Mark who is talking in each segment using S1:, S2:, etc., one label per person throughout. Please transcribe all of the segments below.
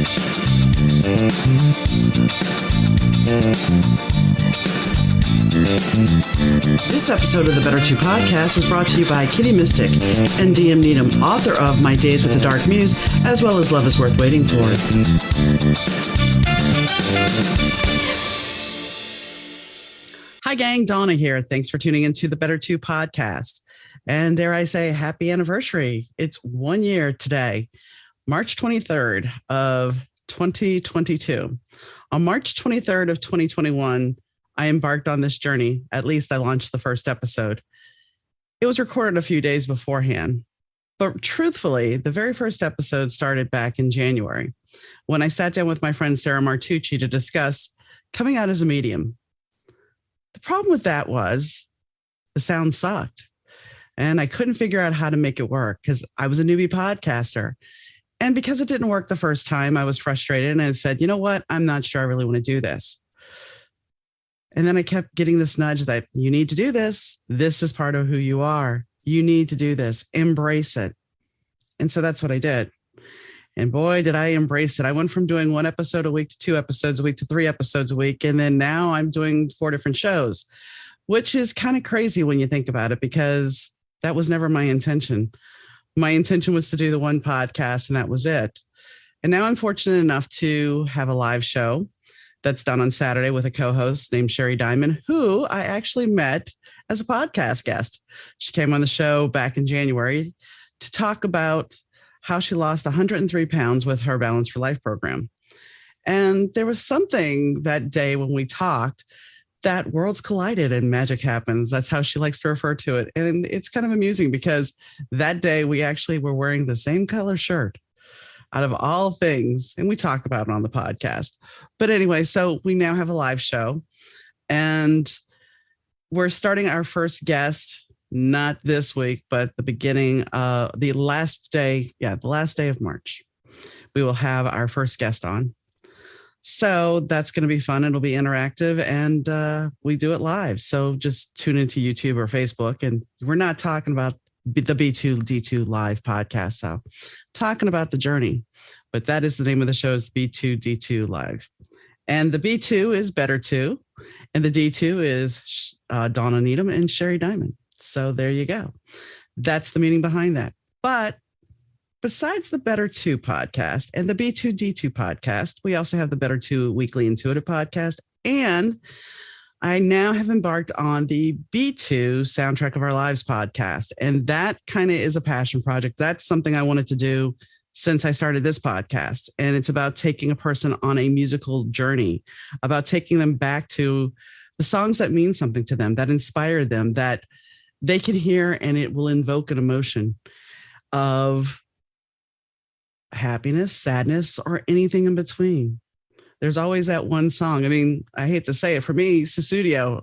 S1: This episode of the Better 2 podcast is brought to you by Kitty Mystic and Needom, author of My Days with the Dark Muse, as well as Love is Worth Waiting For. Hi, gang. Donna here. Thanks for tuning into the Better 2 podcast. And dare I say, happy anniversary. It's 1 year today, March 23rd of 2022. On March 23rd of 2021, I embarked on this journey. At least I launched the first episode. It was recorded a few days beforehand. But truthfully, the very first episode started back in January when I sat down with my friend Sarah Martucci to discuss coming out as a medium. The problem with that was the sound sucked. And I couldn't figure out how to make it work because I was a newbie podcaster. And because it didn't work the first time, I was frustrated and I said, you know what? I'm not sure I really want to do this. And then I kept getting this nudge that you need to do this. This is part of who you are. You need to do this. Embrace it. And so that's what I did. And boy, did I embrace it. I went from doing 1 episode a week to 2 episodes a week to 3 episodes a week. And then now I'm doing 4 different shows, which is kind of crazy when you think about it, because that was never my intention. My intention was to do the 1 podcast and that was it. And now I'm fortunate enough to have a live show that's done on Saturday with a co-host named Sherry Diamond, who I actually met as a podcast guest. She came on the show back in January to talk about how she lost 103 pounds with her Balance for Life program. And there was something that day when we talked that worlds collided and magic happens. That's how she likes to refer to it. And it's kind of amusing because that day we actually were wearing the same color shirt out of all things. And we talk about it on the podcast. But anyway, so we now have a live show and we're starting our first guest, not this week, but the beginning, the last day of March, we will have our first guest on. So that's going to be fun. It'll be interactive and we do it live. So just tune into YouTube or Facebook. And we're not talking about the B2D2 live podcast. So talking about the journey, but that is the name of the show is B2D2 live. And the B2 is Better 2. And the D2 is Donna Needom and Sherry Diamond. So there you go. That's the meaning behind that. But besides the Better 2 podcast and the B2D2 podcast, we also have the Better 2 Weekly Intuitive podcast. And I now have embarked on the B2 Soundtrack of Our Lives podcast. And that kind of is a passion project. That's something I wanted to do since I started this podcast. And it's about taking a person on a musical journey, about taking them back to the songs that mean something to them, that inspire them, that they can hear and it will invoke an emotion of happiness, sadness, or anything in between. There's always that one song. I mean, I hate to say it, for me, Susudio,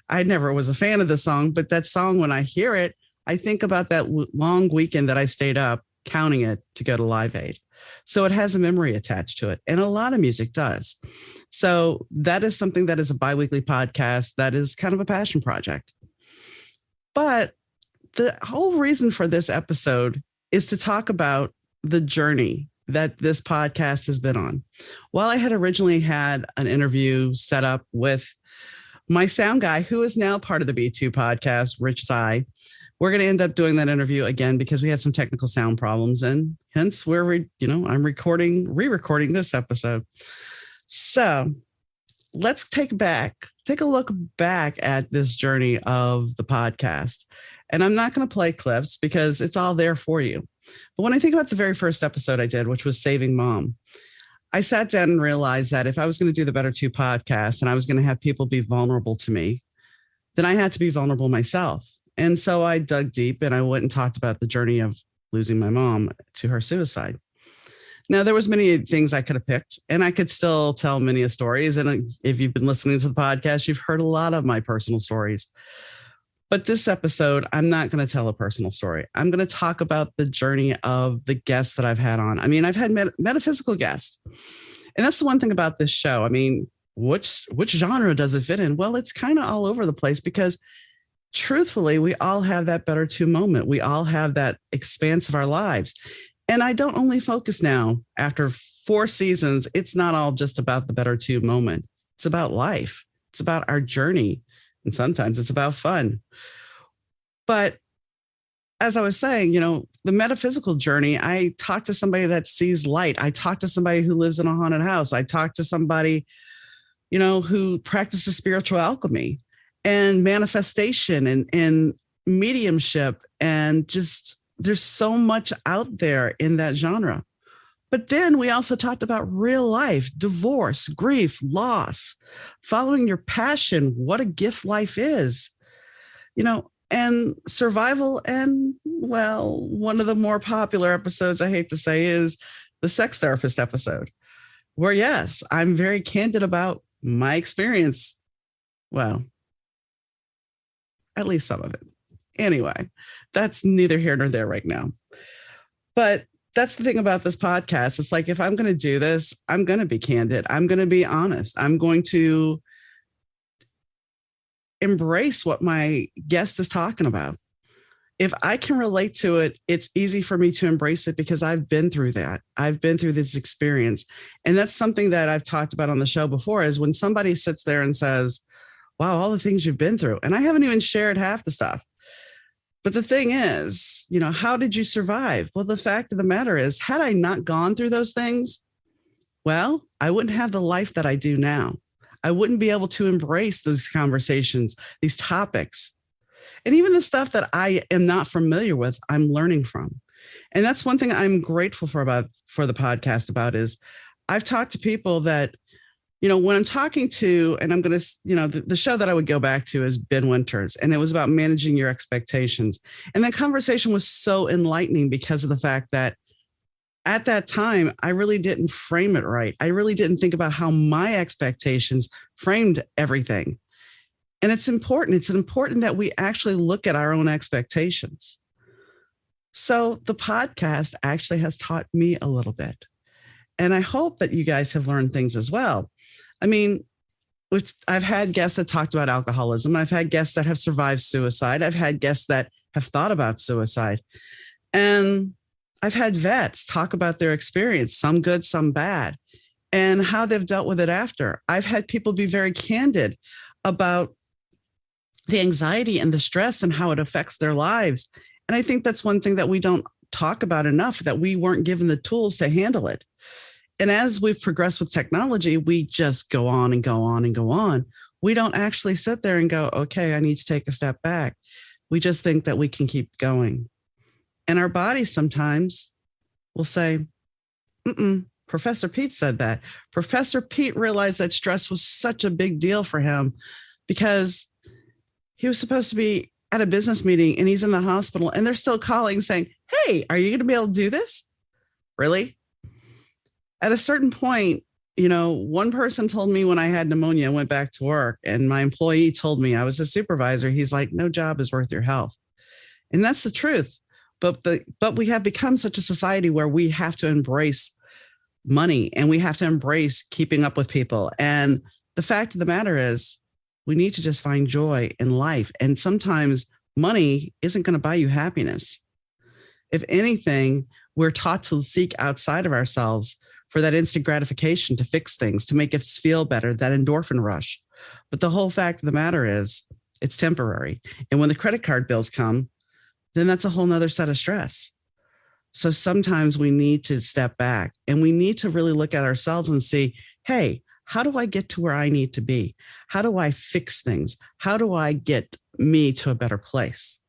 S1: I never was a fan of the song, but that song, when I hear it, I think about that long weekend that I stayed up counting it to go to Live Aid. So it has a memory attached to it. And a lot of music does. So that is something that is a biweekly podcast that is kind of a passion project. But the whole reason for this episode is to talk about the journey that this podcast has been on. While I had originally had an interview set up with my sound guy, who is now part of the B2 podcast, Rich Zai, we're going to end up doing that interview again because we had some technical sound problems, and hence I'm re-recording this episode. So let's take a look back at this journey of the podcast. And I'm not going to play clips because it's all there for you. But when I think about the very first episode I did, which was Saving Mom, I sat down and realized that if I was going to do the Better 2 podcast and I was going to have people be vulnerable to me, then I had to be vulnerable myself. And so I dug deep and I went and talked about the journey of losing my mom to her suicide. Now, there was many things I could have picked, and I could still tell many stories. And if you've been listening to the podcast, you've heard a lot of my personal stories. But this episode, I'm not going to tell a personal story. I'm going to talk about the journey of the guests that I've had on. I mean, I've had metaphysical guests. And that's the one thing about this show. I mean, which genre does it fit in? Well, it's kind of all over the place because truthfully, we all have that Better 2 moment. We all have that expanse of our lives. And I don't only focus now after 4 seasons, it's not all just about the Better Two moment. It's about life. It's about our journey. And sometimes it's about fun. But as I was saying, the metaphysical journey, I talked to somebody that sees light. I talked to somebody who lives in a haunted house. I talked to somebody, who practices spiritual alchemy and manifestation and mediumship. And just there's so much out there in that genre. But then we also talked about real life, divorce, grief, loss, following your passion, what a gift life is, and survival. And well, one of the more popular episodes, I hate to say, is the sex therapist episode, where, yes, I'm very candid about my experience. Well, at least some of it. Anyway, that's neither here nor there right now. But that's the thing about this podcast. It's like, if I'm going to do this, I'm going to be candid. I'm going to be honest. I'm going to embrace what my guest is talking about. If I can relate to it, it's easy for me to embrace it because I've been through that. I've been through this experience. And that's something that I've talked about on the show before, is when somebody sits there and says, wow, all the things you've been through. And I haven't even shared half the stuff. But the thing is, how did you survive? Well, the fact of the matter is, had I not gone through those things, well, I wouldn't have the life that I do now. I wouldn't be able to embrace these conversations, these topics. And even the stuff that I am not familiar with, I'm learning from. And that's one thing I'm grateful for the podcast about is I've talked to people that, when I'm talking to, and I'm going to, the show that I would go back to is Ben Winters, and it was about managing your expectations. And that conversation was so enlightening because of the fact that at that time, I really didn't frame it right. I really didn't think about how my expectations framed everything. And it's important. It's important that we actually look at our own expectations. So the podcast actually has taught me a little bit. And I hope that you guys have learned things as well. I mean, I've had guests that talked about alcoholism. I've had guests that have survived suicide. I've had guests that have thought about suicide. And I've had vets talk about their experience, some good, some bad, and how they've dealt with it after. I've had people be very candid about the anxiety and the stress and how it affects their lives. And I think that's one thing that we don't talk about enough, that we weren't given the tools to handle it. And as we've progressed with technology, we just go on and go on and go on. We don't actually sit there and go, okay, I need to take a step back. We just think that we can keep going. And our bodies sometimes will say, Professor Pete said that. Professor Pete realized that stress was such a big deal for him because he was supposed to be at a business meeting and he's in the hospital and they're still calling saying, hey, are you going to be able to do this? Really? At a certain point, one person told me when I had pneumonia and went back to work, and my employee told me, I was a supervisor, he's like, no job is worth your health. And that's the truth. But we have become such a society where we have to embrace money and we have to embrace keeping up with people. And the fact of the matter is, we need to just find joy in life. And sometimes money isn't going to buy you happiness. If anything, we're taught to seek outside of ourselves for that instant gratification, to fix things, to make us feel better, that endorphin rush. But the whole fact of the matter is, it's temporary. And when the credit card bills come, then that's a whole nother set of stress. So sometimes we need to step back and we need to really look at ourselves and see, hey, how do I get to where I need to be? How do I fix things? How do I get me to a better place?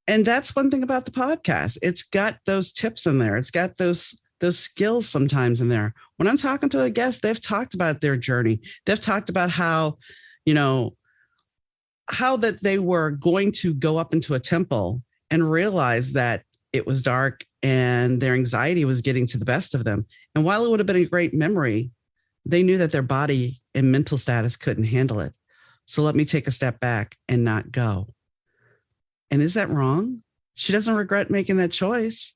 S1: And that's one thing about the podcast. It's got those tips in there. It's got those skills sometimes in there. When I'm talking to a guest, they've talked about their journey. They've talked about how that they were going to go up into a temple and realize that it was dark and their anxiety was getting to the best of them. And while it would have been a great memory, they knew that their body and mental status couldn't handle it. So let me take a step back and not go. And is that wrong? She doesn't regret making that choice.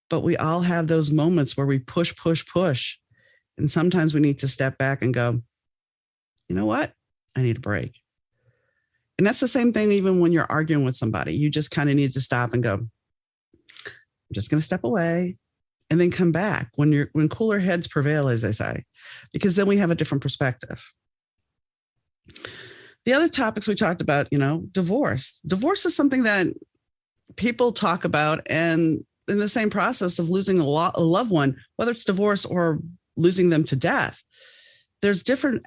S1: But we all have those moments where we push. And sometimes we need to step back and go, you know what? I need a break. And that's the same thing even when you're arguing with somebody. You just kind of need to stop and go, I'm just going to step away. and then come back when cooler heads prevail, as they say, because then we have a different perspective. The other topics we talked about, divorce. Divorce is something that people talk about, and in the same process of losing a loved one, whether it's divorce or losing them to death, there's different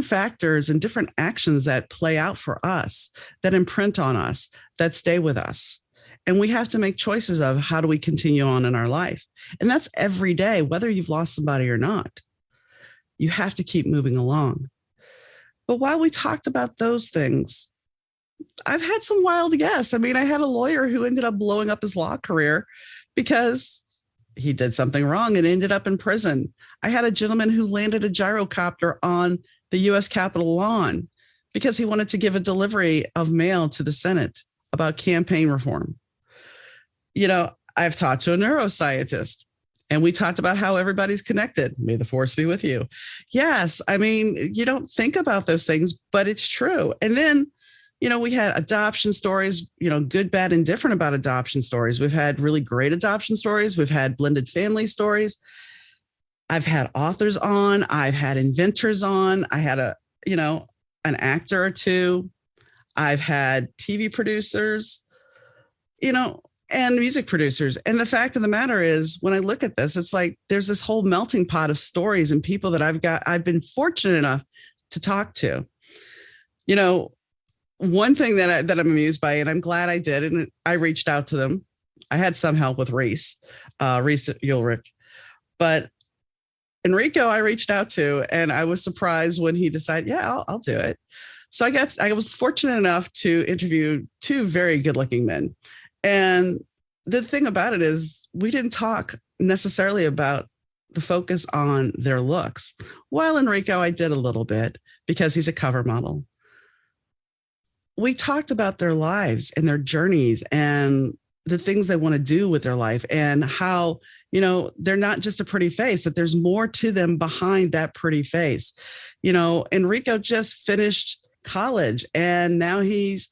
S1: factors and different actions that play out for us, that imprint on us, that stay with us. And we have to make choices of how do we continue on in our life. And that's every day, whether you've lost somebody or not. You have to keep moving along. But while we talked about those things, I've had some wild guests. I mean, I had a lawyer who ended up blowing up his law career because he did something wrong and ended up in prison. I had a gentleman who landed a gyrocopter on the U.S. Capitol lawn because he wanted to give a delivery of mail to the Senate about campaign reform. I've talked to a neuroscientist, and we talked about how everybody's connected. May the force be with you. Yes. I mean, you don't think about those things, but it's true. And then, we had adoption stories, good, bad, and different about adoption stories. We've had really great adoption stories. We've had blended family stories. I've had authors on. I've had inventors on. I had an actor or two. I've had TV producers, and music producers. And the fact of the matter is, when I look at this, it's like there's this whole melting pot of stories and people that I've been fortunate enough to talk to. One thing that I'm amused by, and I'm glad I did, and I reached out to them. I had some help with Reese Ulrich, but Enrico I reached out to, and I was surprised when he decided, yeah, I'll do it. So I was fortunate enough to interview two very good-looking men. And the thing about it is, we didn't talk necessarily about the focus on their looks. While Enrico, I did a little bit because he's a cover model. We talked about their lives and their journeys and the things they want to do with their life, and how, they're not just a pretty face, that there's more to them behind that pretty face. Enrico just finished college, and now he's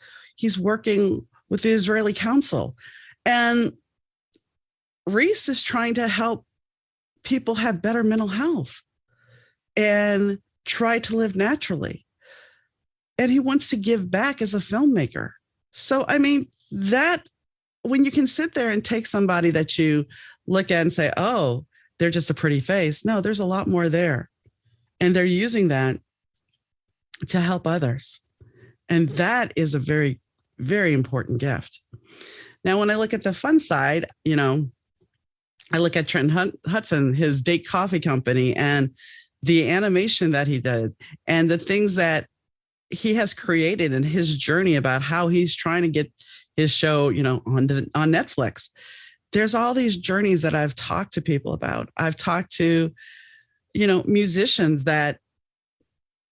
S1: working with the Israeli Council. And Reese is trying to help people have better mental health and try to live naturally. And he wants to give back as a filmmaker. So, I mean, that when you can sit there and take somebody that you look at and say, oh, they're just a pretty face. No, there's a lot more there. And they're using that to help others. And that is a very, very important gift. Now, when I look at the fun side, I look at Trent Hudson, his Date Coffee Company, and the animation that he did, and the things that he has created in his journey about how he's trying to get his show, on Netflix. There's all these journeys that I've talked to people about. I've talked to, musicians that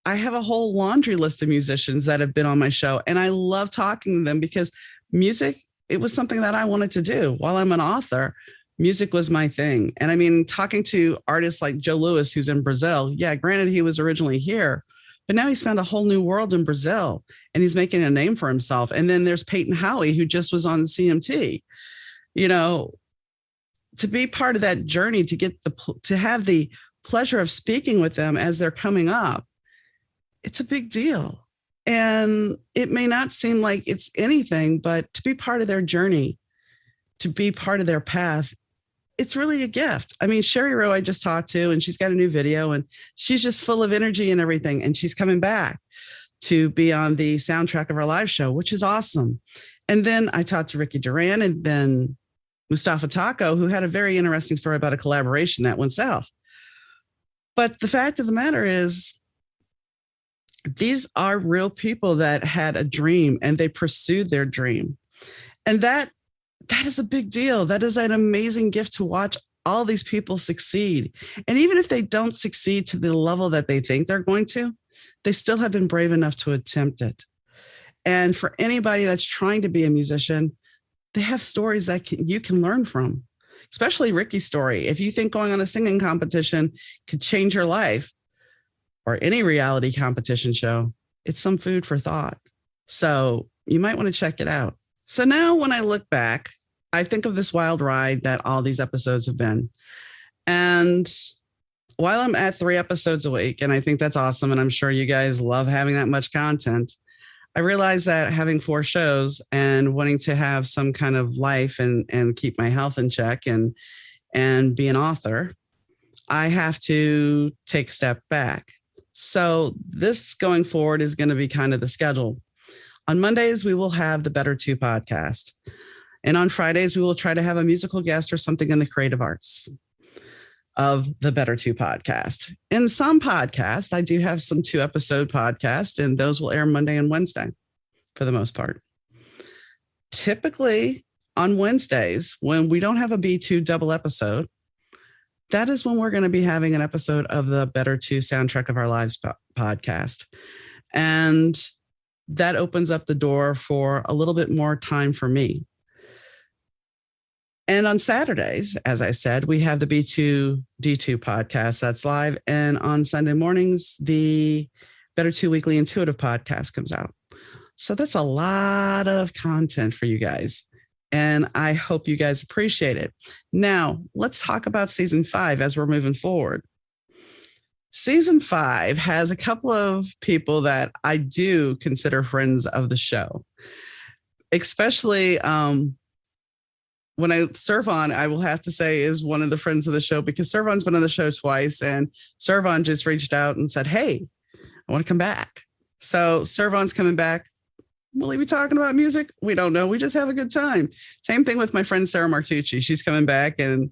S1: I have a whole laundry list of musicians that have been on my show. And I love talking to them because music, it was something that I wanted to do. While I'm an author, music was my thing. And I mean, talking to artists like Joe Lewis, who's in Brazil. Yeah, granted, he was originally here, but now he's found a whole new world in Brazil, and he's making a name for himself. And then there's Peyton Howie, who just was on CMT. To be part of that journey, to have the pleasure of speaking with them as they're coming up, it's a big deal. And it may not seem like it's anything, but to be part of their journey, to be part of their path, it's really a gift. I mean, Sherry Rowe, I just talked to, and she's got a new video, and she's just full of energy and everything. And she's coming back to be on the soundtrack of our live show, which is awesome. And then I talked to Ricky Duran, and then Mustafa Taco, who had a very interesting story about a collaboration that went south. But the fact of the matter is, these are real people that had a dream, and they pursued their dream. And that is a big deal. That is an amazing gift to watch all these people succeed. And even if they don't succeed to the level that they think they're going to, they still have been brave enough to attempt it. And for anybody that's trying to be a musician, they have stories that you can learn from, especially Ricky's story. If you think going on a singing competition could change your life, or any reality competition show, it's some food for thought. So you might want to check it out. So now when I look back, I think of this wild ride that all these episodes have been. And while I'm at 3 episodes a week, and I think that's awesome, and I'm sure you guys love having that much content, I realized that having 4 shows and wanting to have some kind of life and keep my health in check and be an author, I have to take a step back. So this going forward is going to be kind of the schedule. On Mondays, we will have the Better 2 podcast. And on Fridays, we will try to have a musical guest or something in the creative arts of the Better 2 podcast. In some podcasts, I do have some 2-episode podcasts, and those will air Monday and Wednesday for the most part. Typically on Wednesdays, when we don't have a B2 double episode, that is when we're going to be having an episode of the Better 2 Soundtrack of Our Lives podcast. And that opens up the door for a little bit more time for me. And on Saturdays, as I said, we have the B2 D2 podcast that's live. And on Sunday mornings, the Better 2 Weekly Intuitive podcast comes out. So that's a lot of content for you guys. And I hope you guys appreciate it. Now, let's talk about season 5 as we're moving forward. Season 5 has a couple of people that I do consider friends of the show, especially when I Servon, I will have to say, is one of the friends of the show, because Servon's been on the show twice, and Servon just reached out and said, hey, I want to come back. So Servon's coming back. Will he be talking about music? We don't know. We just have a good time. Same thing with my friend Sarah Martucci. She's coming back. And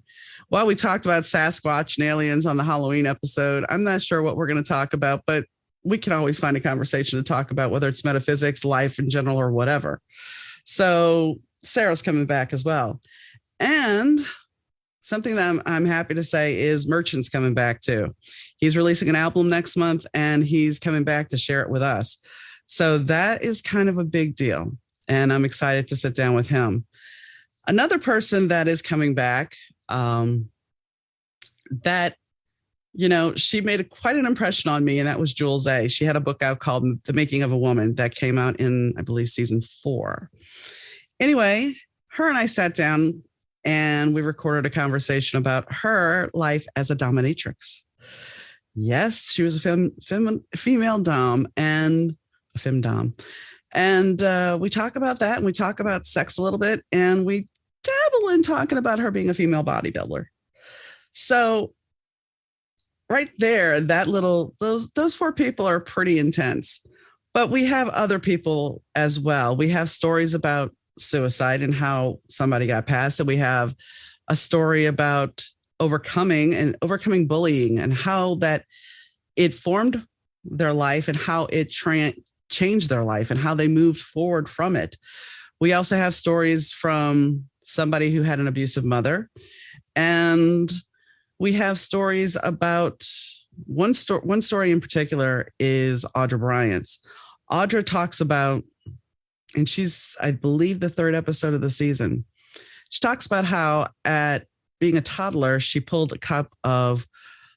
S1: while we talked about Sasquatch and aliens on the Halloween episode, I'm not sure what we're going to talk about, but we can always find a conversation to talk about, whether it's metaphysics, life in general, or whatever. So Sarah's coming back as well. And something that I'm happy to say is Merchant's coming back too. He's releasing an album next month, and he's coming back to share it with us. So that is kind of a big deal. And I'm excited to sit down with him. Another person that is coming back, that, you know, she made quite an impression on me, and that was Jules A. She had a book out called The Making of a Woman that came out in, I believe, season 4. Anyway, her and I sat down and we recorded a conversation about her life as a dominatrix. Yes, she was a female dom and a femdom. And we talk about that, and we talk about sex a little bit, and we dabble in talking about her being a female bodybuilder. So right there, those 4 people are pretty intense. But we have other people as well. We have stories about suicide and how somebody got past it. We have a story about overcoming bullying and how that it formed their life and how it changed their life and how they moved forward from it. We also have stories from somebody who had an abusive mother, and we have stories about one story in particular is Audra Bryant's. Audra talks about, and she's, I believe, the 3rd episode of the season. She talks about how at being a toddler, she pulled a cup of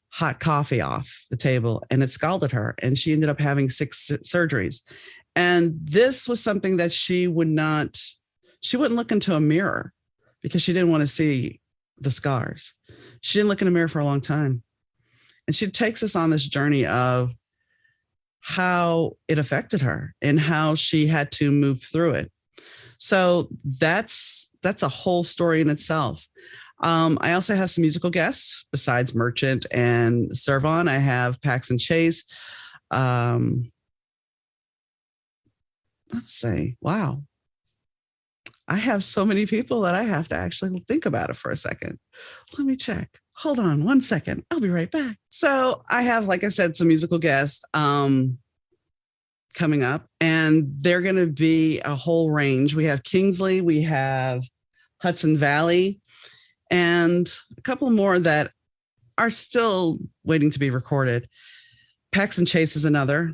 S1: hot coffee off the table and it scalded her, and she ended up having 6 surgeries. And this was something that she wouldn't look into a mirror because she didn't want to see the scars. She didn't look in a mirror for a long time. And she takes us on this journey of how it affected her and how she had to move through it. So that's a whole story in itself. I also have some musical guests besides Merchant and Servon. I have Paxton Chase. Let's see. Wow. I have so many people that I have to actually think about it for a second. Let me check. Hold on 1 second. I'll be right back. So I have, like I said, some musical guests coming up, and they're going to be a whole range. We have Kingsley, we have Hudson Valley, and a couple more that are still waiting to be recorded. Paxton Chase is another.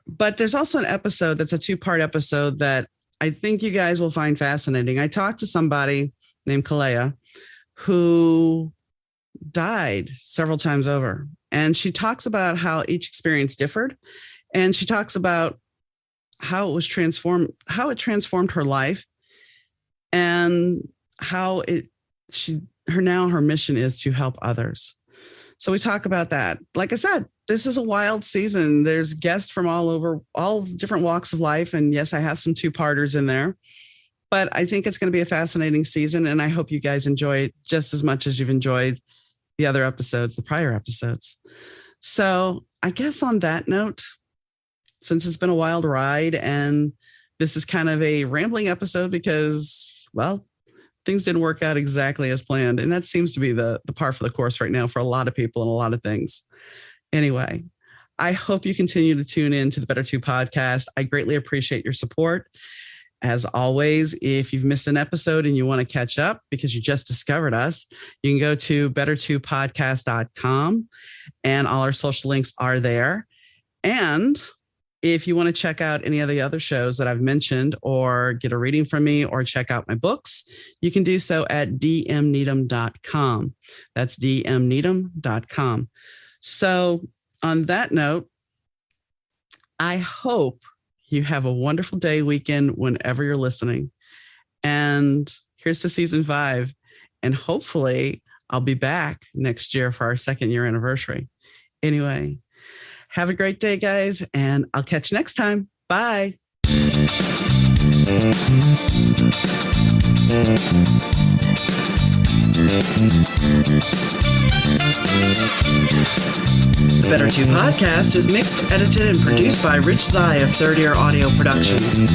S1: But there's also an episode that's a 2-part episode that I think you guys will find fascinating. I talked to somebody named Kalea who died several times over. And she talks about how each experience differed. And she talks about how it transformed her life. And how her mission is to help others. So we talk about that. Like I said, this is a wild season. There's guests from all over, all different walks of life. And yes, I have some 2-parters in there, but I think it's going to be a fascinating season. And I hope you guys enjoy it just as much as you've enjoyed the other episodes, the prior episodes. So I guess on that note, since it's been a wild ride and this is kind of a rambling episode because, well, things didn't work out exactly as planned. And that seems to be the par for the course right now for a lot of people and a lot of things. Anyway, I hope you continue to tune in to the Better 2 podcast. I greatly appreciate your support. As always, if you've missed an episode and you want to catch up because you just discovered us, you can go to better2podcast.com and all our social links are there. And if you want to check out any of the other shows that I've mentioned or get a reading from me or check out my books, you can do so at dmneedom.com. That's dmneedom.com. So on that note, I hope you have a wonderful day, weekend, whenever you're listening. And here's to season 5. And hopefully I'll be back next year for our 2nd year anniversary. Anyway, have a great day, guys, and I'll catch you next time. Bye. The Better 2 podcast is mixed, edited, and produced by Rich Zai of Third Ear Audio Productions.